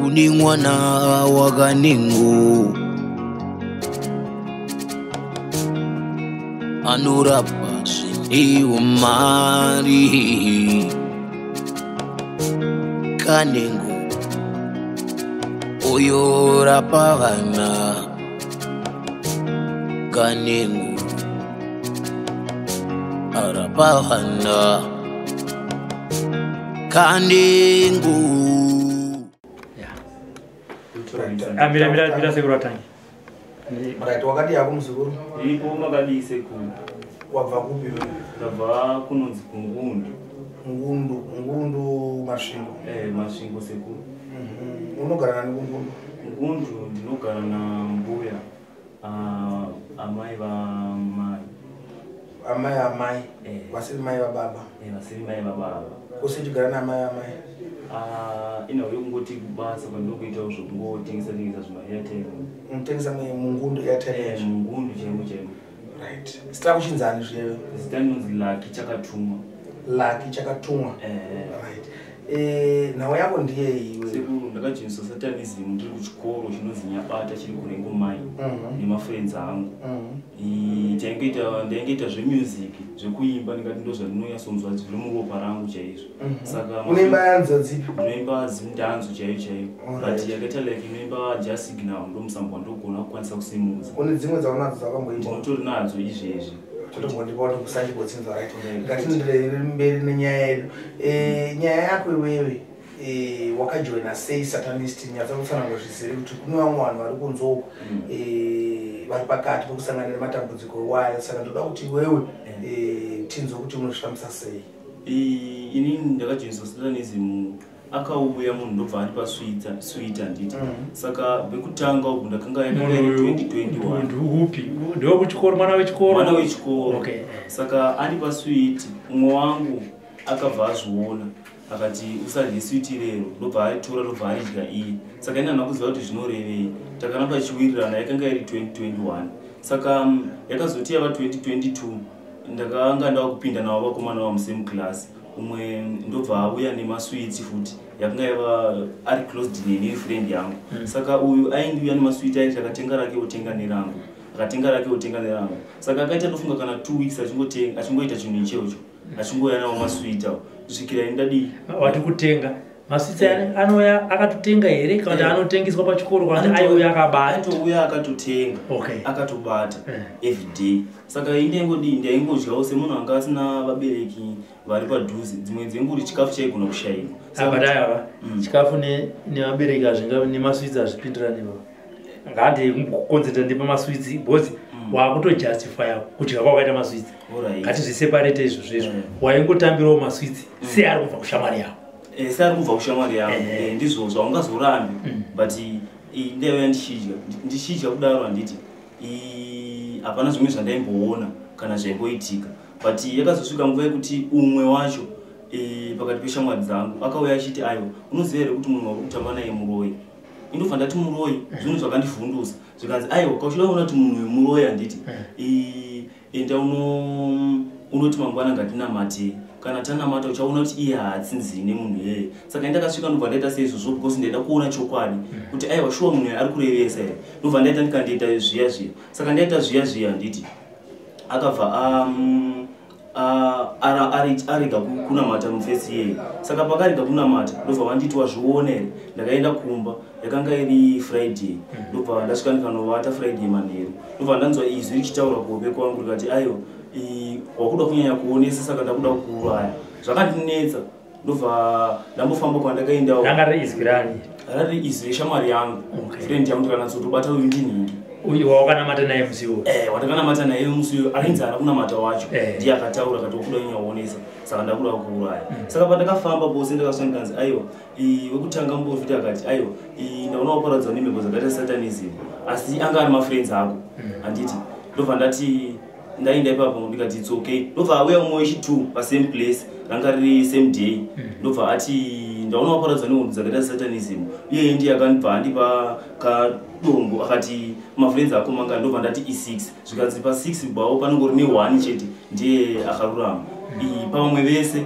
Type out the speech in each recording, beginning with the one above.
uni mwana wa Kaningu anurapa sindi umari Kaningu oyo rapa vana Kaningu arapa vana Kaningu. Mira seguro tangi. Right, wakati yako mzukuru? Ipo makadi sekulu. Wava kupi wewe? Ndava kunonzi kungundu. Ngundu Masvingo. Masvingo sekulu. Unogara nani kungundu? Ngundu ndinogara na mbuya. Amai va mai. Amai. Vasiri mai va baba. Vasiri mai va baba. Usijigara na amai. Ina uyongoti kubasa kwandokuita zvokungotengesa zvima Airtel. Unotengesa mungundu Airtel. Mungundu chemo. Right. Sita kuchinzani zvewe? Zita nonzi Lucky Chakatumwa. Lucky Chakatumwa. Right. Nawo yako ndiye iwe. Sekuru ndakajinisa Satanism ndiri kuchikoro chinonzi Nyabata chiri kurengo mai. Nema friends angu. Ndaingoita zvemusic, zvekuimba ndingati ndo zvandinonyasonzwa zviri muropa rangu chaizvo. Saka unoimba yanzo dzipi? Unoimba zindanzo chaiyo. But yakaita like inoimba just signal ndo musambwa ndogona kukwanisa kusimuza. Une dzimwe dzaunadzo dzakamboita? Ndinotori nadzo izvezvi. Totombondipa kuti kusachibotsinza right. Ngatindire mberi nenyaya yedu. Nyaya yako iwewe wakajoina sei Satanist nyatsa kufanana zvizere kuti kune vamwe vanhu vari kunzoko vari pakati pokusangana nematambudziko wayo, saka ndoda kuti wewe tinzwe kuti unosvamisa sei. Inini ndakajoinisa Satanism akauya munhu ndobva ari pasweet handiti. Saka bekutanga ubwo ndakanga yakanga iri 2021. Upi? Ndio kuchikoro, mwana wechikoro? Mwana wechikoro. Okay. Saka ari pasweet umwe wangu akabva azviona akati usadye sweet rero, ndobva aritora ndobva aridya iye. Saka ina ndakuziva kuti zvinorevei. Takaramba chiwirirana, yakanga iri 2021. Saka yakazoti yava 2022 ndakanga ndava kupinda navo vakomana vamo same class. Umwe ndobva auya nemasweets futi yakanga yava ari closed nefriend yangu. Saka uyu aindiuya nemasweet aiti akatenga rake otenga nerangu. Saka akaita ndofunga kana 2 weeks achingoita chinhu ichocho. Achingoya nawo masweet awo kusvikira indadi wati kutenga masweets anoya akatotenga here kana kuti anotengeswa pachikoro kana kuti aiuya akabata? Atouya akatotenga. Okay. Akatobata everyday. Saka ndaingodyawo semunhu anga asina vabereki vari padhuze. Dzimwe dzenguva chikafu chaigona kushayika. Abadaya chikafu nevabereki hazvinga nemasweets hazvipindirani. Ngati kukonzerta ndipo masweets because wakutojustify kudya kwakaita masweets. Ngati zviseparate izvo zvezvo. Waingotambirawo masweets seari kubva kushamwari yako. Seari kubva kushamwari yako. Ndizvo zvaungazorambi. But ndaiuya ndichidya kudaro handiti. Hapana zvimwe zvandaimboona kana zvaimboitika. But yakazosvika nguva yekuti umwe wacho pakati peshamwari dzangu akauya achiti aiwa unoziva here kuti munhu wakutamba naye muroyi. Indofa ndati muroyi zvinhu zvakandivhundusa zvikanzi aiwa kauchida kuona kuti munhu wemuroyi handiti enda unoti mangwana ngatinamate kana tanamata uchaona kuti iye haatsinziri nemunhu iyeye. Saka ndakasvika ndobva ndaita seizvozvo because ndaida kuona chokwadi kuti aiwa shuwa munhu ari kurevesa here. Ndobva ndaita ndikandoita zviya. Saka ndaita zviya handiti akabva arega kunamata mufesi yeye. Saka pakarega kunamata ndobva vanditi wazviona here. Ndakaenda kumba, yakanga iri Friday. Ndobva ndasvika ndikanovata Friday manheru. Ndobva ndanzwa izwi richitaura kuhope kwangu rikati aiwa wakuda kunyanya kuonesa saka ndakuda kuuraya. Zvakandinetsa. Ndobva ndambofamba kwandakaendawo. Rangari izwi rani? Rari izwi reshamwari yangu. Friend yangu ndikanatsotobata uyu ndinhingi. Uyu wakanamata naye musiwo? Watakanamata naye musiwo ainzi ana kunamata wacho. Ndiye akataura kuti wakuda kunyanya kuonesa saka ndakuda kuuraya. Saka pandakafamba pose ndakasvika ndikanzi aiwa wekutanga mbovita akati aiwa ndaona waparadzwa nemhepo dzakaita Satanism asi anga ari mafriends ako handiti. Ndobva ndati ndaenda ipapo ndikati it's okay. Ndobva auya umwe wechi2 pasame place ranga riri same day. Ndobva ati ndaona waparadzwa neunhu dzakaita Satanism iye ndiye akandibva andipa kadombo akati mafriends ako manga. Ndobva ndati i6 zvikanzi pa6 bvawo panongori ne1 chete ndiye akarurama. Pamwe vese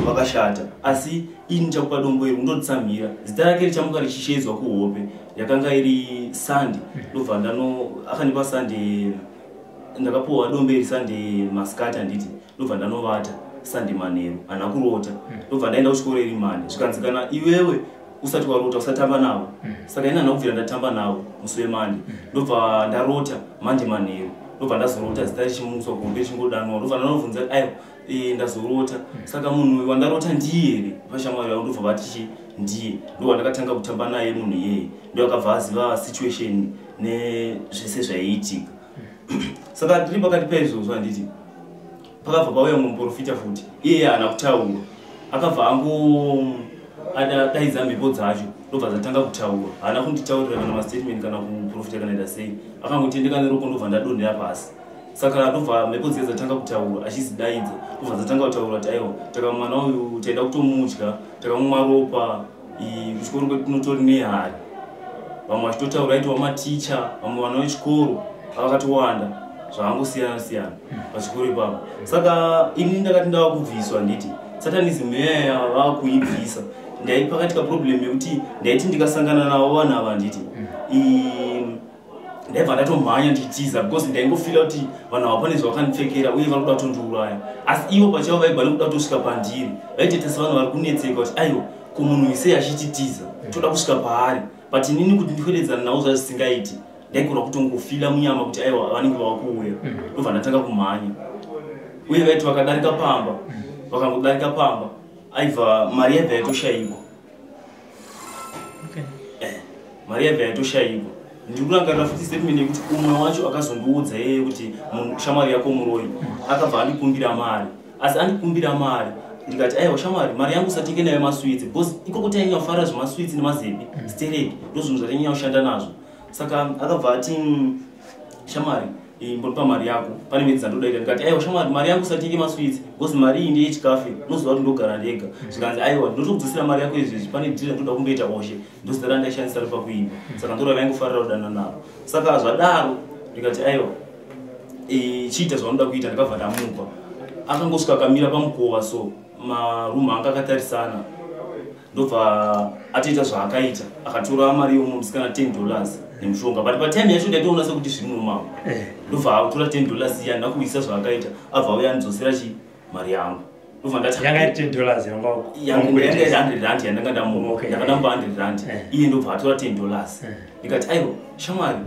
vakashata asi ini chakupa dombo iri undotsamira zita rake richamuka richishedzwa kuhope yakanga iri sandi ndobva akanipa sandi ndakapuwa dombo iri sandi masikati handiti ndobva ndanovata sandi manheru hana kurota ndobva ndaenda kuchikoro iri mane zvikanzikana iwewe usati warota usatamba navo saka ina hana kubvira ndatamba navo musi wemande ndobva ndarota mande manheru ndobva ndazorota zita richimuswa kuhope richingodanwa ndobva ndanovhunza aiwa ndazorota saka munhu wandarota ndiye here pashamwari yavo ndobva vatichi ndiye ndo wandakatanga kutamba naye munhu iyeye ndo akabva aziva situation nezvese zvaiitika saka tiri pakati paizvozvo handiti pakabva pauya mumwe muprofita futi iyeye haana kutaura akabva adaidza mhepo dzacho ndobva dzatanga kutaura haana kunditaurira kana mastatement kana kuprofita kana ita sei akangotendeka neroko ndobva ndadonhera pasi saka ndobva mhepo dziye dzatanga kutaura achizidaidza ndobva dzatanga kutaura kuti aiwa taka mwana uyu taida kutomudya takamumwa ropa kuchikoro kwedu tinotori nehari vamwe vachitotaura aiti wamaticha vamwe vana vechikoro avakatowanda zvavangosiyana siyana pachikoro ipapo saka ini ndakati ndava kubviswa nditi satanism yaya vava kuibvisa ndai pakati kaproblem yekuti ndaiti ndikasangana navo vanhu ava nditi ndaibva ndatomhanya ndichitiza because ndaingofila kuti vanhu ava pane zvavakandipfekera uye vari kuda kutondiuraya asi ivo pachavo vaigwa nekuda kutosvika pandiri vaitete sevanhu vari kunetseka kuti aiwa kumunhu isei achititiza toda kusvika paari but inini kuti ndifededzana navo zvazvisingaiti ndaigona kutongofila munyama kuti aiwa vanenge vava kuuya ndobva ndatanga kumhanya uye vaiti vakadarika pamba vakangodarika pamba aibva mari yabva yatoshayikwa mari yabva yatoshayikwa ndikurangarira futi statement yekuti umwe wacho akazondiudza yeye kuti shamwari yako muroi akabva andikumbira mari asi andikumbira mari ndikati aiwa shamwari mari yangu usatenge nayo maswitsi because ikoko tainyanya kufara zvemaswitsi nemazepi stereki ndo zvinhu zvatainyanya kushanda nazvo saka akabva ati shamwari mbonipa mari yako pane mwedzi dzandodaita ndikati aiwa shamwari mari yangu usatenge maswitsi because mari iyi ndeyechikafe noziva kuti ndogara ndega zvikanzi aiwa ndotokudzosera mari yako izvezvi pane dhira ndoda kundoita oshe ndozita randaishandisa ripa kuipa saka ndora vaingofarira kudana navo saka zvadaro ndikati aiwa chiita zvanoda kuita ndikabva ndamupa akangosvika akamira pamukova so marumu anga akatarisana ndobva atoita zvaakaita akatora mari yomwe musikana $10 nemushonga but patime yacho ndaitoona sekuti zviri nomavo ndobva akutora $10 iya ndakuisa zvaakaita abva uya andidzosera mari yangu ndobva yanga iri $10 yanga iri R100 yandanga ndamupa ndakadamba R100 iye ndobva atora $10 ndikati aiwa shamwari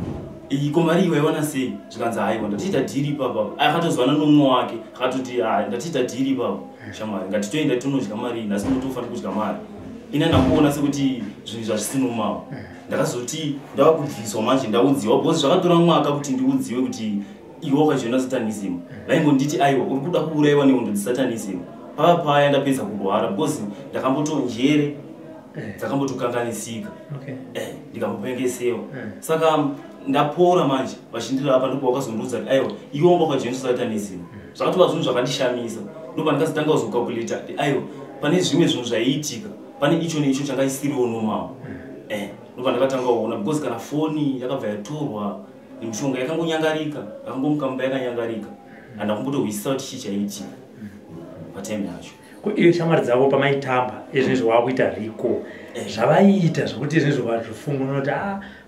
ko mari iwe waiwana sei zvikanzi aiwa ndatiita dhiri ipapo akatozwana nomwe wake akatoti ndatiita dhiri ipapo shamwari ngatitoenda tonodya mari nhasi ndotofanira kudya mari ina ndakuona sekuti zvinhu zvazvisinomawo ndakazoti ndava kubviswa manje ndaudziwa because zvakatora mwaka kuti ndiudziwe kuti iwe wakajoina satanism vaingonditi aiwa uri kuda kuurayiwa nehondo dzesatanism paya ndapedza kurwara because ndakambotonjere dzakambotokanganisika ndikambopengesewa saka ndapora manje vachindilapa ndipo wakazondiudza kuti aiwa iwe wanga wakajoina satanism zvakatova zvinhu zvakandishamisa ndopa ndikazotanga kuzokalkulata kuti aiwa pane zvimwe zvinhu zvaiitika pane icho neicho changa isiriwo nomawo ndopa ndakatanga kuona because kana foni yakabva yatorwa nemishonga yakangonyangarika yakangomukamba yakanyangarika handakumbotohwisisa kuti chii chaiitika patime yacho iyo shamwari dzavo pamaitamba izvinezvo wakuita riko zvavaiita zvokuti izvinezvo vazvifunga unoti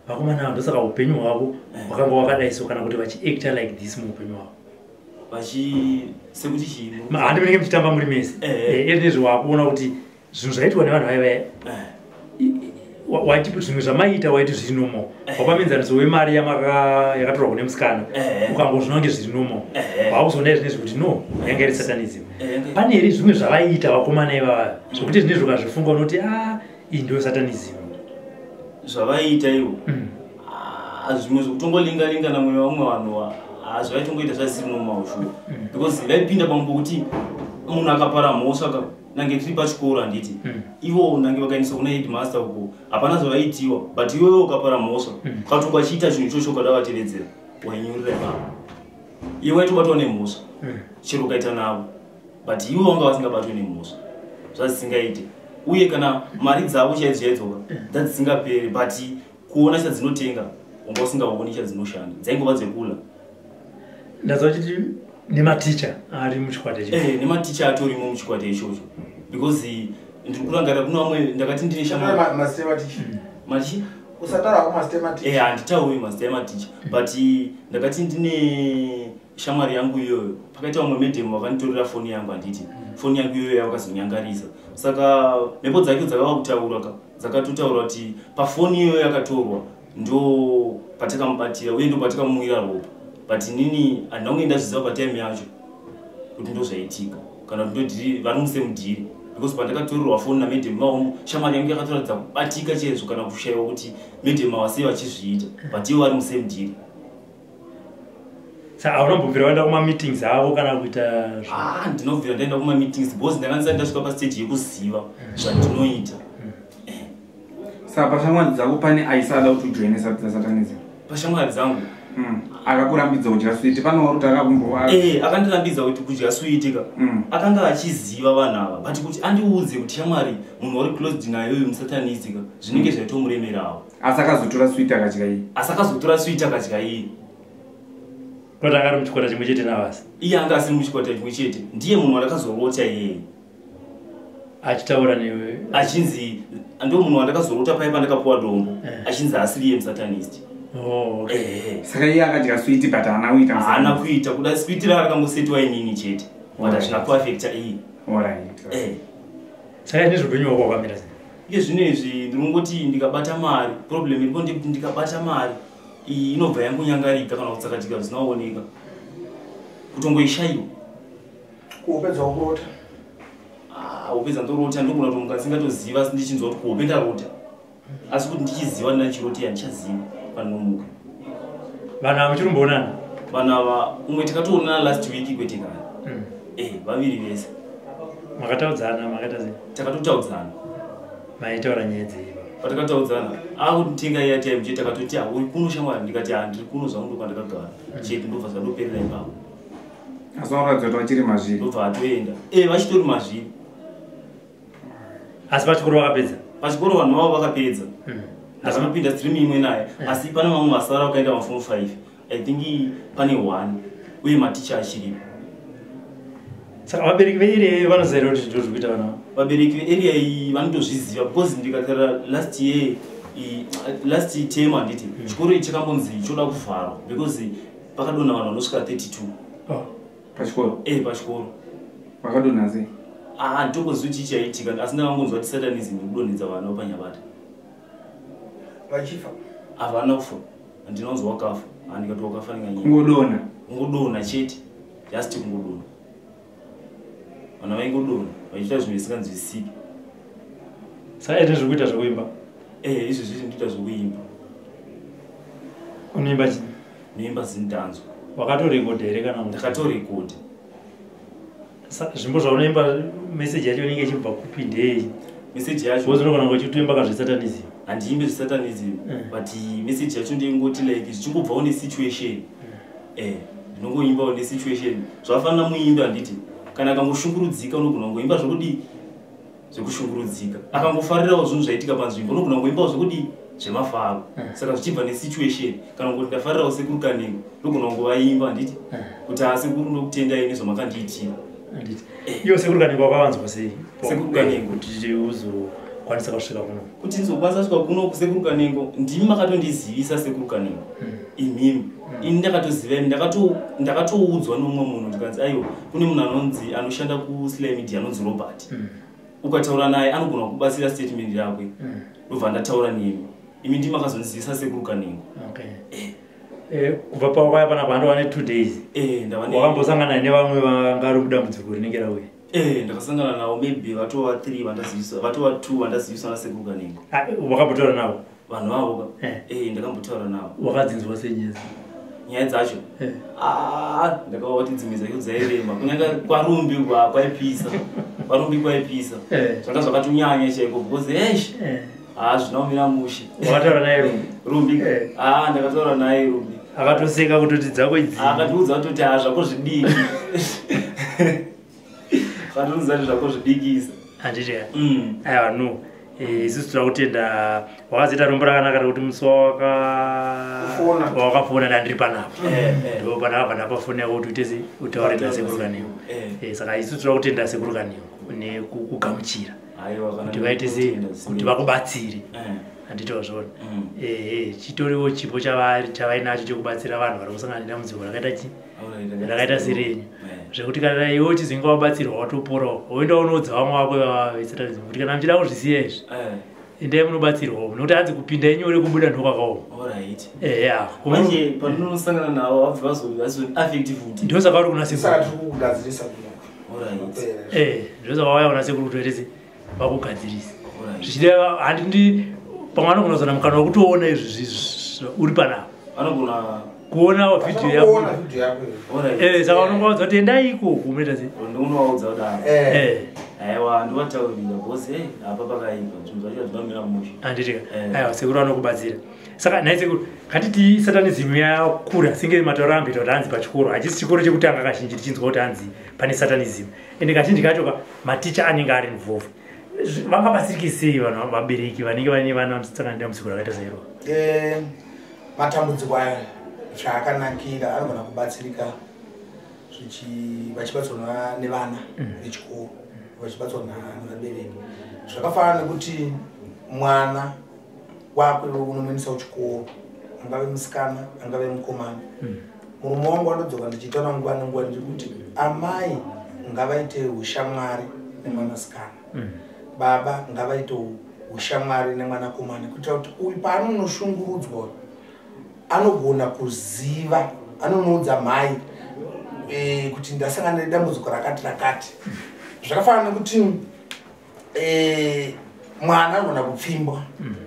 vakomana avo ndosaka upenyu hwavo hwakanga wakadaiso kana kuti vachiacta like this muupenyu hwavo sekuti chii handimenenge muchitamba muri mese izvinezvo wakuona kuti zvinhu zvaiitwa nevanhu vaivaya zvimwe zvamaita waiti zviri nomo wapamenzaniso wemari yakatorwa kune musikana ukangozvina kunge zviri nomo wakuzoona izvinezvi kuti no yanga iri satanism pane here zvimwe zvavaita vakomana ivava zvokuti zvinezvi ukazvifunga unoti iyi ndiyo satanism zvavaita ivo zvimwe zvokutongolinga-linga namwe vamwe vanhu zvavaitongoita zvasiri nomaushu because vaipinda pamwe pokuti munhu akapara mhosva nange tiri pachikoro handiti ivo nange vakaendesa kuna headmaster uko hapana zvavaitiwa but iwewe ukapara mhosva ukatongwa chiita chinhu ichocho ukada vatevedzera wainyurira ipapo iwe waitobatwa nemhosva chero ukaita navo but iwe wanga vasingabatwe nemhosva zvazisingaite uye kana mari dzavo chaidzoka dzadzisingaperi but kuona chadzinotenga wanga usingaoni chadzinoshanda dzaingova dzekula ndazvachiti nematicha ari muchikwata ichocho nematicha atorimo muchikwata ichocho because ndikurangarira kuna vamwe ndakati ndine shamwari maticha usataura mathematics handitauri mathematics but ndakati ndine shamwari yangu iyoyo pakaita vamwe medhem vakanitorera foni yangu handiti foni yangu iyoyo yakazonyangarisa saka mhepo dzake dzakava kutaura dzakatotaura kuti pafoni iyoyo yakatorwa ndo patakamubatira uye ndo patakamuwira ropa but nini handina kunge ndazviziva patime yacho kuti ndozvaitika kana kuti ndodhiri vari musemudhiri because pandakatorerwa foni namedhem maomo shamwari yangu yakatoratidza kubatika chaizvo kana kushayiwa kuti medhem avasei vachizviita but ivo vari musemudhiri. Saka unobvira waenda kuma meetings avo kana kuita ndinobvira ndaenda kuma meetings because ndakanga ndasvika pastage yekuziva zvandinoita. Saka pashamwari dzako pane aisada kuti ujoine Satanism? Pashamwari dzangu akakurambidza kudya switi pano waruti akakumbowa akandirambidza kuti kudya switi ka akanga achiziva vanhu ava but kuti andiudze kuti shamwari munhu wari closed naye uyu musatanisi ka zvinenge zvaitomuremerawo. Asi akazotora switi akadya iye? Asi akazotora switi akadya iye. Kuti anga ari muchikwata chimwe chete navasi? Iye anga asiri muchikwata chimwe chete, ndiye munhu wandakazorota iyeye achitaura newe achinzi ndo munhu wandakazorota paya pandakapuwa dombo achinzi asiri iye musatanist. Saka iye akadya switi but haana kuita kuda switi rakangosetiwa inini chete but hazvina kuafekta iye. Saka ine zvopenyu kwakamira sei? Iye zvinezvi ndinongoti ndikabata mari problem iripo ndekuti ndikabata mari inobva yangunyangarika kana kutsakatika zvinooneka kutongoishayiwa kuopedza kurota. Upedza ndorota ndogona kuti munhu asingatoziva ndichinzwa kuti kuope ndarota asi kuti ndichiziva ndinachiroti handichaziva panomuka. Vanhu ava muchiromboonana? Vanhu ava umwe takatoonana last week kwetekana vaviri vese. Makataudzana makaita sei? Takatotaudzana. Maitaura nyaya dzei? Patakataudzana akutenga iya time chete takatoti uri kuno shamwari ndikati handiri kuno zvangu kwandakagara chete ndobva zvadoperera ipapo. Asi vanoratidza kuti vachiri mazviri? Ndobva atoenda vachitori mazviri. Asi pachikoro vakapedza? Pachikoro vanhu vavo vakapedza ndakanopinda stream imwe naye asi pane vamwe vasara vakaenda maform 5 I think pane 1 uye maticha achiripo. Saka vabereki vearea vanoziva kuti ndizvo zviri kuita vana ava? Vabereki vearea iyi vanotozviziva because ndikatara last term handiti chikoro ichi chakambonzi choda kuvharwa because pakadonha vanhu vanosvika 32. Pachikoro? Pachikoro. Vakadonha sei? Nditokoziva kuti chichaitika asi ndakangonzwa kuti Satanism kudonhedza vana vapanyabata. Vachifa? Havana kufa, handinonzwa wakafa, handikati wakafa ndinganyika. Kungodonha? Kungodonha chete, just kungodonha. Vanhu vaingodonha vachiita zvinhu zvisinganzwisiki. Saka ine zviri kuita zvokuimba? Izvo zvizvi ndinoita zvokuimba. Unoimba chii? Noimba zindanzo. Wakatorekodha here kana? Ndakatorekodha. Zvimbo zvaunoimba meseji yacho inenge ichibva kupi ndei? Meseji yacho unogona kuchitoimba kazveSatanism? Handiimbe zveSatanism but meseji yacho ndingoti like zvichingobvawo nesituation. Ndinongoimbawo nesituation zvafanira muimbe handiti kana akangoshungurudzika unogona kungoimba zvekudi zvekushungurudzika akangofarirawo zvinhu zvaitika panzvimbo unogona kungoimbawo zvekudi zvemafaro saka zvichibva nesituation kana kuti ndafarirawo sekuru kanengo ndogona kungovaimba handiti kuti sekuru ndokutendai nezvamakandiitira. Iyo sekuru kanengo wakavanzwa sei? Sekuru kanengo kuti uzokwanisa kusvika kuno? Kuti ndizokwanisa kusvika kuno kusekuru kanengo ndimi makatondizivisa sekuru kanengo imimi ini ndakatoziva ndakatoudzwa nomumwe munhu ndikanzi aiwa kune munhu anonzi anoshanda kuSly Media anonzi Robert ukataura naye anogona kubatsira statement yakwe ndobva ndataura nemi imi ndimi makazonzivisa sekuru kanengo. Kubva pakwaya pana pandova ne 2 days wakambosangana nevamwe vangari mudambudziko rinenge rauya? Ndakasangana navo maybe vatova 3 vandazivisa vatova 2 vandaziviswa nasekuru kanengo. Wakambotaura navo? Vanhu vavo ka ndakambotaura navo. Wakadzinzwa sei nyaya dzacho? Ndakaona kuti dzimwe dzacho dzairema kunyange kwarumbi kwaipisa zvanga zvakatonyanya chaiko because zvinaumira mushe. Wakataura naye rumbi? Ndakataura naye rumbi. Akatoseka kutoti dzako idzi? Akatiudza kutoti zvako zvidiki. Akatiudza kuti zvako zvidikisa. Handiti aiwa no isusu toda kutenda wakazoita rombo rakanaka kuti musi wakafona ndandiri panapo ndo panakabva ndapafoni yako kuti uite utaure nasekuru kanengo. Saka isusu toda kutenda sekuru kanengo nekugamuchira kuti vaite sei kuti vakubatsire handitawo zvona chitoriwo chipo chavainacho chekubatsira vanhu vari kusangana nedambudziko rakaita serenyu zvekuti kana iwe uchizvinga wabatsirwa watoporawo woenda unoudza vamwe vako veSatanism kuti kana muchida kuzvisiya izvi endai munobatsirwawo nokuti hanzi kupinda inyore kubuda ndokwakaoma ndosaka uri kuna sekuru ndosaka wauya kuna sekuru kutoitese vakugadzirisa zvichida handindi pamwe anogona kuzana mukana wekutoona izvi uri panapa kuona vhidhiyo yako saka unongaudza kuti endaiko kunoita sei aiwa ndiwataurira bosi apa pakaipa zvinhu zvacho zvinomira musha handitika aiwa sekuru anokubatsira saka nhai sekuru katiti Satanism yakura senge matauro ambita kuti hanzi pachikoro hachisi chikoro chekutanga kazhinji tichinzwa kuti hanzi pane Satanism ende kazhinji kacho maticha anenge ari involved vangabatsirikisei vanhu vabereki vanenge vaine vana vanosangana nedambudziko rakaita sairo matambudziko aya zvaakanakira anogona kubatsirika vachibatsirwa nevana vechikoro vachibatsirwa nevabereki zvakafanana nekuti mwana wakwe unomuendesa kuchikoro angave musikana angave mukomana murume wangu andodzoka ndichitaura nguva nenguva ndikuti amai ngavaite ushamwari nemwanasikana baba ngavaite ushamwari nemwanakomana kuitira kuti uyu paanonoshungurudzwa anogona kuziva anonoudza mai kuti ndasangana nedambudziko rakati zvakafanana nekuti mwana anogona kupfimbwa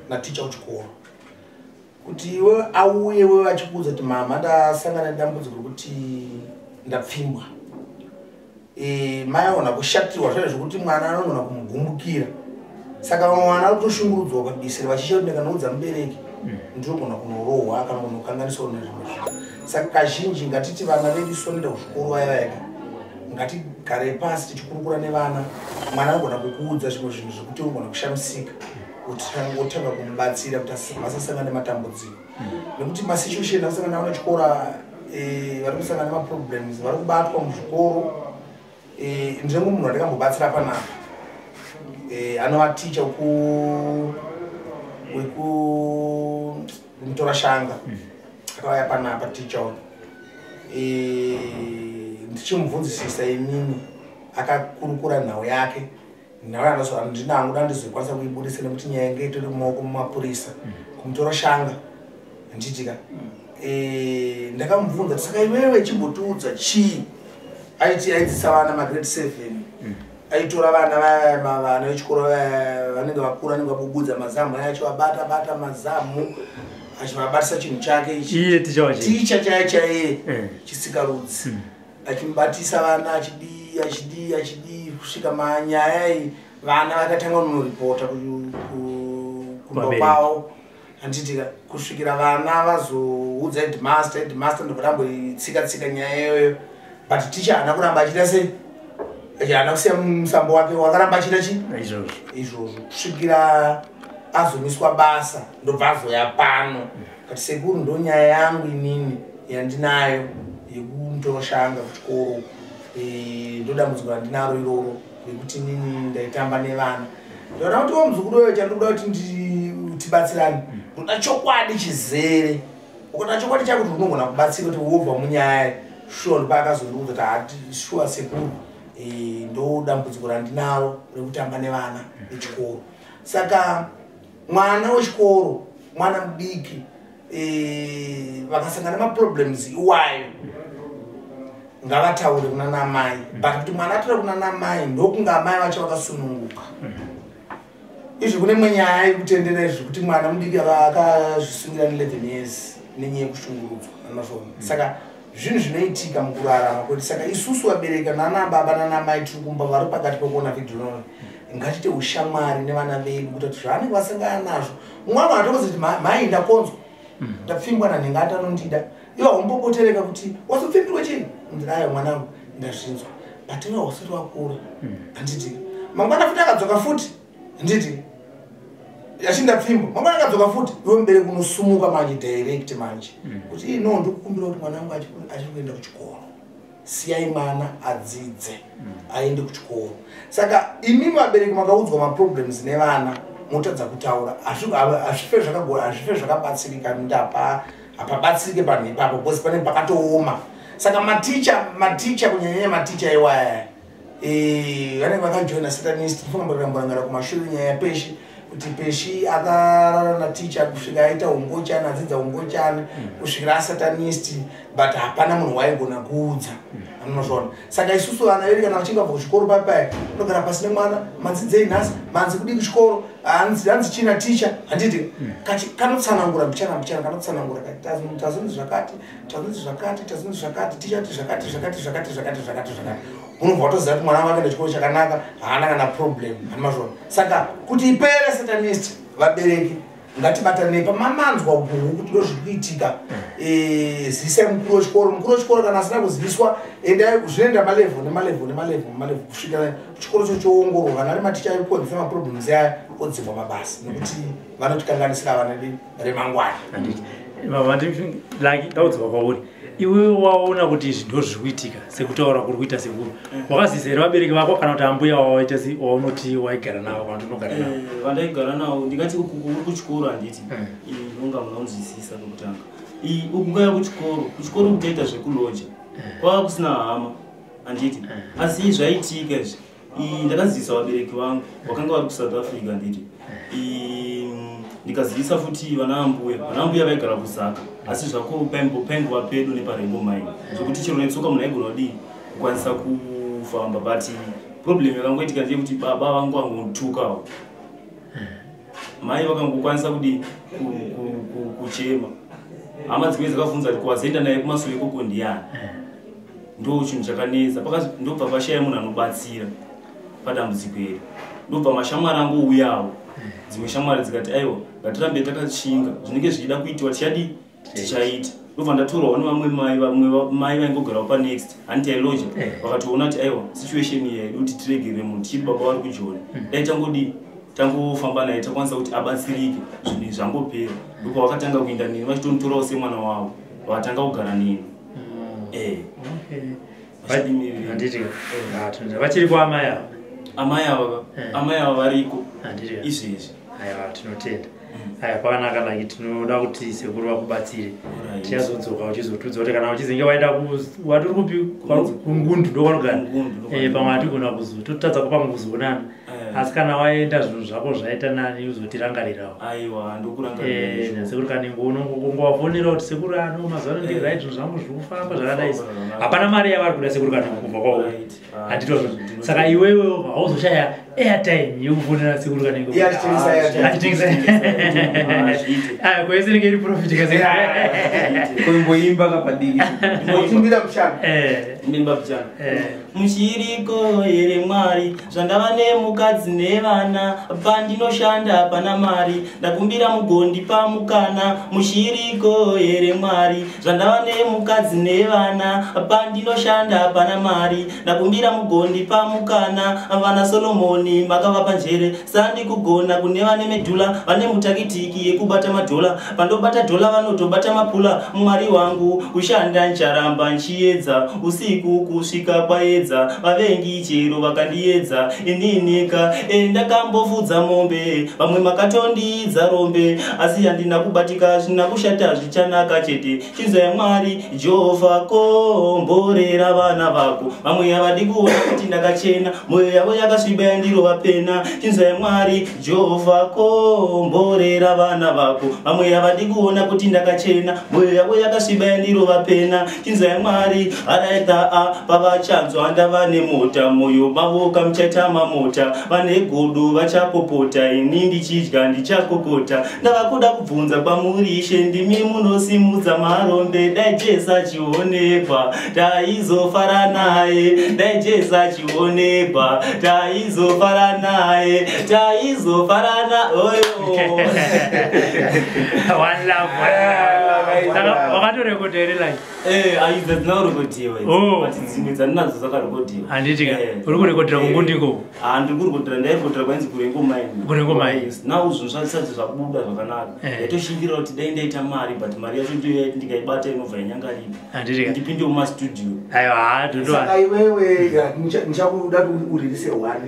naticha kuchikoro kuti iwe auye wewe achikuudza kuti mama ndasangana nedambudziko rekuti ndapfimbwa mai anogona kushatirwa zvale zvokuti mwana anogona kumugumukira saka mwana anotoshungurudzwa kabisira vachisha kuti ndakanoudza mubereki ndinogona kunorohwa kana kunokanganiswa nezvimwe saka kazhinji ngatiti vana vedu sonenda kuzvikoro vayavayaka ngatigare pasi tichikurukura nevana mwana anogona kukuudza zvimwe zvinhu zvekuti unogona kushamisika otanga kumubatsira kuti vasasangana nematambudziko nekuti masituation akusangana navo nechikora vari kusangana nemaproblems vari kubatwa muzvikoro ndirengo munhu andakambobatsira panapa anovaticha wekutora shanga akauya panapa ticha ndichimubvunzisisa inini akakurukura nhau yake nhau anozva ndinangu dandizokwanisa kuibudisa nekuti nyaya yange itori mumaoko mumapurisa kumutora shanga ndichitika ndakamubvunza kuti saka iwewe chimbotiudza chii aidzisa vana magrade 7 aitora vana vechikoro vanenge vakura vanenge vabubudza mazamu acho abata mazamu achivabatisa chinhu chake ticha chaiye chisikarudzi achimubatisa vana achidii kusvika manyaya vana vakatanga kunoripota kumba kwavo handitika kusvikira vana vazoudza headmaster ndokuramboitsika nyaya iyoyo but ticha haana kuramba achita sei haana kusiya musambo wake wakaramba achita chi izvozvo kusvikira azomiswa basa ndobva azoya pano kati sekuru ndo nyaya yangu inini yandinayo yekundoroshanga kuchikoro ndodambudziko randinaro iroro rekuti inini ndaitamba nevana ndaona kuti womuzukuru weyo chandoda kuti tibatsirane ndoda chokwadi chizere ukada chokwadi chakuti unogona kubatsira kuti wobva munyaya shuwa ndopakazondiudza kuti hati shuwa sekuru ndo dambudziko randinaro rekutamba nevana vechikoro saka mwana wechikoro mwana mudiki vakasangana nemaproblems iwayo ngavataure kuna namai but kuti mwana ataure kuna namai ndokunge amai vacho vakasununguka izvi kune imwe nyaya yekutendera izvi kuti mwana mudiki akazvisungira ne11 years nenyaya yekushungurudzwa nanazvona saka zvinhu zvinoitika mukurarama kwedu saka isusu vabereka nanababa nanamai tiri kumba vari pakati pekuona vhidhiyo nono ngatiite ushamwari nevana vedu kuita kuti zvavanenge vasangana nazvo mumwe vanhu atokuzi kuti mai ndakonzwa ndapfimbwa nanhenga atanondida ivo haumbopotereka kuti wasopfimbirwa chii ndirayo mwanangu ndazvinzwa but ivo hausati wakura handiti mangwana futi akadzoka futi handiti yachindapfimbwa mangwana akadzoka futi iwe mubereki unosumuka manje direct manje kuti no ndikukumbira kuti mwanangu achiri kuenda kuchikoro siyai mwana adzidze aende kuchikoro. Saka imi vabereki makaudzwa maproblems nevana motadza kutaura azvife zvakagora azvife zvakabatsirika ndapa apabatsirike panhu ipapo because pane pakatooma. Saka maticha kunyanya maticha iwaya vanenge vakajoina Satanist tifongamborangara kumashure nyaya peshi kuti peshi akarara naticha kusvika aita ungochani adzidza ungochani kusvikira Satanist but hapana munhu waigona kuudza anozvona. Saka isusu vana vedu kana vachinga bva kuchikoro papai unogara pasi nemwana manzidzei nhasi manzi kudi kuchikoro hanzi china ticha handiti kanotsanangura mbichana kanotsanangura tazvinzi zvakati tichati zvakati unobva watoziva kuti mwana wakaenda chikoro chakanaka haana kana problem hanimazvona. Saka kuti ipere Satanist vabereki ngatibatanei pamamanzwa uku kuti ndozvikuitika zisai mukuru wechikoro kana asina kuziviswa endai zvinoenda malevhel kusvika chikoro choongororwa kana ari maticha arikonzesa maproblems aya odzimwa mabasa nekuti vanotikanganisira vana remangwana. Daudzwa kwauri iwe waona kuti izvi ndo zvikuitika sekutaura kuri kuita sekuru wakazisa here vabereki vako kana kuti ambuya wawaita waunoti waigara navo kana unogara navo? Vandaigara navo ndingati uri kuchikoro handiti inonga munaunzwisisa nokutanga ukukaya kuchikoro kutoita zvekuloja kwava kusina hama handiti asi zvaitika izvi ndakazivisa vabereki vangu vakanga vari kuSouth Africa handiti ndikazivisa futi vanambuya vaigara kuZaka asi zvako paimbopendiwa pedu neparembo mai zvokuti chero netsoka munhu aigona kudii kukwanisa kufamba but problem yakangoitika ndeyekuti baba vangu vangotukawo mai vakangokwanisa kudii kuchema hama dzimwe dzakabvunza kuti kwazoenda naye kumashure ikoko ndiani ndo chinhu chakanetsa ndobva pashaya munhu anobatsira padambudziko iri ndobva mashamwari angouyawo dzimwe shamwari dzikati aiwa ngatirambe takashinga zvinenge zvichida kuitiwa tichaita ndobva ndatorwawo nevamwe mai vaingogarawo panext handitailoja vakatoona kuti aiwa situation iyi yaidi kuti tiregere munhu tichiri baba vari kujoni dai tangofamba naye takwanisa kuti abatsirike zvinhu zvangopera ndobva vakatanga kuenda nini vachitomutorawo semwana wavo vakatanga kugara nini vachiri kuamai ava amai ava variko izvezvi aiwa tinotenda aya kwakanaka naki tinoda kuti sekuru vakubatsire tichazodzoka uchizotudza kuti kana uchizenge waenda watori kupi kungundu ndokwanogara pamwe hatigona kuzototadza kupa mukuzonana asi kana waenda zvinhu zvako zvaita nani uzotirangarirawo aiwa ndokurangarira sekuru kanenge unongowafonera kuti sekuru ano mazano ndirai zvinhu zvangu zvikufamba zvakadai hapana mari yavari kuda sekuru kanenge kubva kwao handitozvo saka iwewe hauzoshaya airtime yekufonera sekuru kanenge achitengesa kwese nenge iri profit kuimboimba kapadiki ochimbira mushana ndimba mushana muchiriko here Mwari zvandava nemukadzi nevana pandinoshanda pana mari ndakumbira mugondi pamukana muchiriko here Mwari zvandava nemukadzi nevana pandinoshanda pana mari ndakumbira mugondi pamukana vana Solomoni makavapa njere sandi kugona kune vane medhula vane mutakitiki yekubata madhola pandobata dhola vanotobata mapula Mwari wangu kushanda ncharamba nchiedza usiku kusvika kwaedza vavengi chero vakandiedza ininika ndakambovudza mombe vamwe makatondidza rombe asi handina kubatika zvina kushata zvichanaka chete chinzwai Mwari Jehovha komborera vana vako vamwe havadi kuona kuti ndakachena mwoyo yavo yakasviba yandirova pena chinzwai Mwari Jehovha komborera vana vako vamwe havadi kuona kuti ndakachena mwoyo yavo yakasviba yandirova pena chinzwai Mwari araita pavachanzwa ndava nemota moyo mavoka muchaitama mota vane godo vachapopota ini ndichidya ndichakokota ndavakuda kubvunza kwamuri Ishe ndimi munosimudza marombe dai Jesu achionekwa taizofara naye dai Jesu achionekwa taizofara taizofara naye taizofarana oyo one love wakatorekoderela aiza dzinakurekodhiwa but dzimwe dzandinadzo dzakarekodhiwa handiti uri kurekodhera kungundiko ndiri kurekodhera ndairekodhera kwanzi kurengomaini now zvinhu zvisati zvabuda zvakanaka yaitoshingirira kuti dai ndaita mari but mari yacho ndiyo yaiti ndikaibata inobva yanyangaripa ndipinde mumastudio saka iwewe ndichakuda uririse one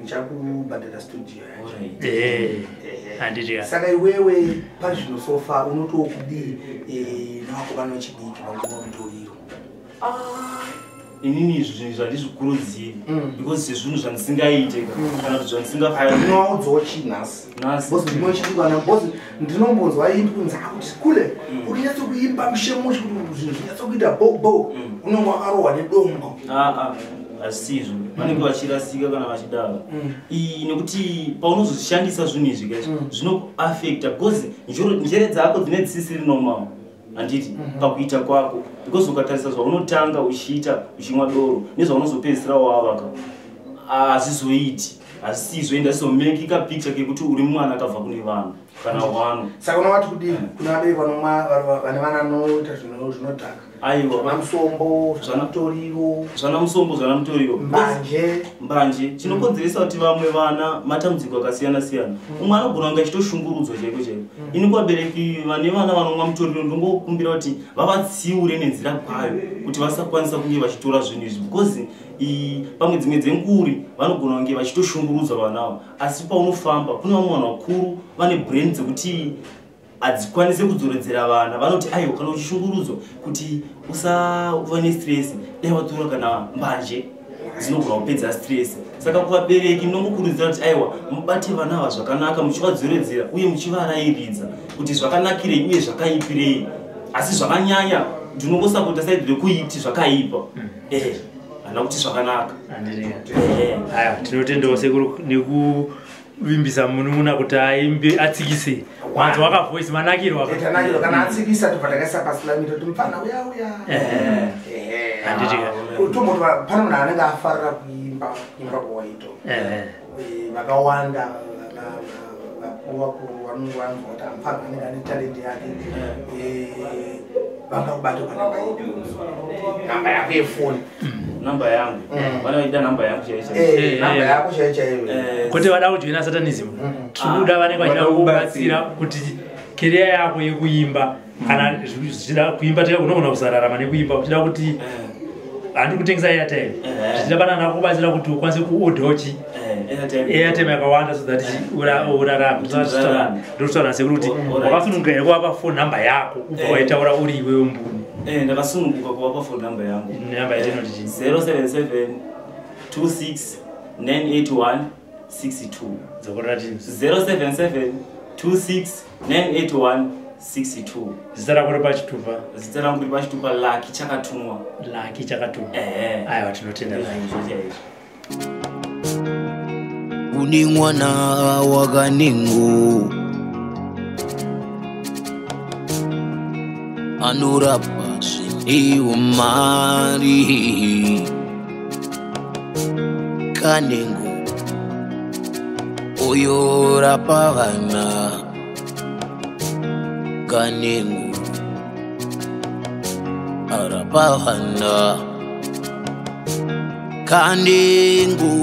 ndichakubhadhara studio saka iwewe pazvinosofa unotokudii navako vano chidiki vakuva mutoriro inini izvo zvinhu zvandizvikurudziri because sezvinhu zvandisingaite kana kuti zvandisingafanoaudzawo chii nhasi bcause ndinochitikana bcause ndinombonzwa impunza kuti kule urinyatsokuimba mushemushi kuti zvinhu zvinyatsokuita bobo unonge wakarohwa nedombo asizvo vanenge vachirasika kana vachidaro nekuti paunozoshandisa zvinhu izvi kaizvo zvinoafecta because njere dzako dzine dzisisiri normal handiti pakuita kwako because ukatarisa zvaunotanga uchiita uchimwa doro nezvaunozopedzisira wavaka hazvizoiti hazisizoenda sizomekika picture kekuti uri mwana akabva kune vanhu kana wano saka unovati kudii kuna vabereki vane vana anoita zvinodhaka aiwa musombo zvanamutoriro mbanje chinokonzeresa kuti vamwe vana matambudziko akasiyana siyana umwe anogona kunge achitoshungurudzwa chaiko chaiko ini kuvabereki vane vana vanomwa mutoriro ndongokumbira kuti vavatsiure nenzira kwayo kuti vasakwanisa kunge vachitora zvinhu izvi because pamwe dzimwe dzenguri vanogona kunge vachitoshungurudzwa vanavo asi paunofamba kune vamwe vanhu vakuru vane brain dzekuti hadzikwanise kudzoredzera vana vanoti aiwa kana uchishungurudzwa kuti usava nestress dai watora kana mbanje dzinogona kupedza stress saka kuvabereki munongokurudzira kuti aiwa mubate vana ava zvakanaka muchivadzoredzera uye muchivarairidza kuti zvakanakirei uye zvakaipirei asi zvakanyanya ndinongosapota saidi rekuiti zvakaipa hana kuti zvakanaka tinotendawo sekuru nekuvimbisa munun'una kuti aimbe atsikise vanhu vakavoisi manakirwa kana atsikisa tobva takaisa pasilamito kuti mufana uya tomboti pane munhu anenge afarira kuimba kwawaito vakawanda vakuru vanonge vanzwa kuti amufana anenge ane talenti yake vangakubata panamba namba yako yefoni namba yangu vanoida namba yangu namba yako chaichaiwe kuti vada kujoina satanism tikuda vanenge vachida kubatsira kuti keria yako yekuimba kana zvichida kuimba tika kunogona kuzararama nekuimba uchida kuti handi kutengesa airtime zvichida panana kubatsira kuti ukwanise kuodhochi airtime yakawanda so that urarama ndotaura sekuti wakasununguka here kuvapa phone number yako ubva waitaura uri iwewe mbuni ndakasununguka kuvapa phone number yangu namba yatinoti 077 26 981 62 dzokorati 077 26 981 62 zita rako ripachitupa zita rangu riri pachitupa laki chakatumwa aiwa tinotenda uni mwana wakaningu anorapa zvindiwo mari kanengu uyo rapa vana kanengu arapa vana kanengu